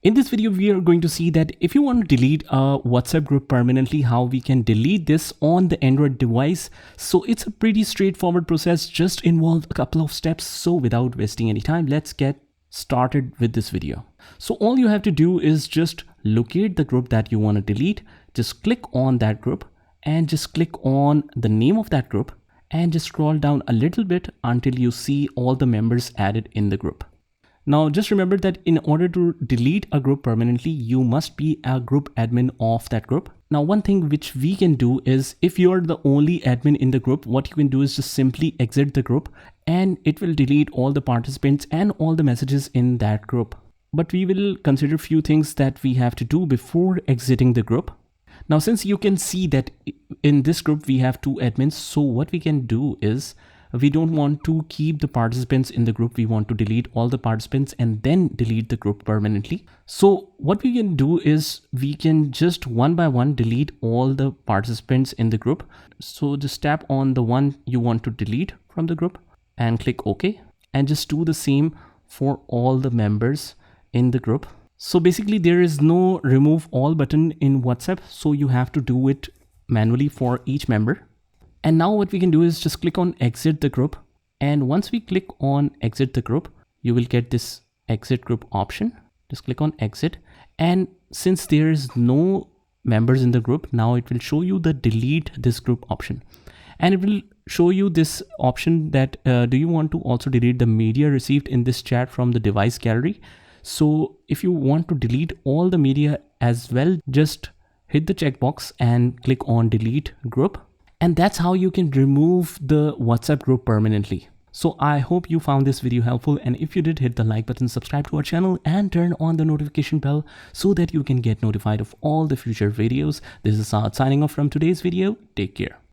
In this video, we are going to see that if you want to delete a WhatsApp group permanently, how we can delete this on the Android device. So it's a pretty straightforward process, just involves a couple of steps. So without wasting any time, let's get started with this video. So all you have to do is just locate the group that you want to delete. Just click on that group and just click on the name of that group and just scroll down a little bit until you see all the members added in the group. Now, just remember that in order to delete a group permanently, you must be a group admin of that group. Now, one thing which we can do is if you're the only admin in the group, what you can do is just simply exit the group and it will delete all the participants and all the messages in that group. But we will consider a few things that we have to do before exiting the group. Now, since you can see that in this group, we have 2 admins. So what we can do is we don't want to keep the participants in the group. We want to delete all the participants and then delete the group permanently. So what we can do is we can just one by one delete all the participants in the group. So just tap on the one you want to delete from the group and click OK, and just do the same for all the members in the group. So basically there is no remove all button in WhatsApp, so you have to do it manually for each member. And now what we can do is just click on exit the group. And once we click on exit the group, you will get this exit group option. Just click on exit. And since there is no members in the group, now it will show you the delete this group option. And it will show you this option that do you want to also delete the media received in this chat from the device gallery? So if you want to delete all the media as well, just hit the checkbox and click on delete group. And that's how you can remove the WhatsApp group permanently. So I hope you found this video helpful. And if you did, hit the like button, subscribe to our channel and turn on the notification bell so that you can get notified of all the future videos. This is Saad signing off from today's video. Take care.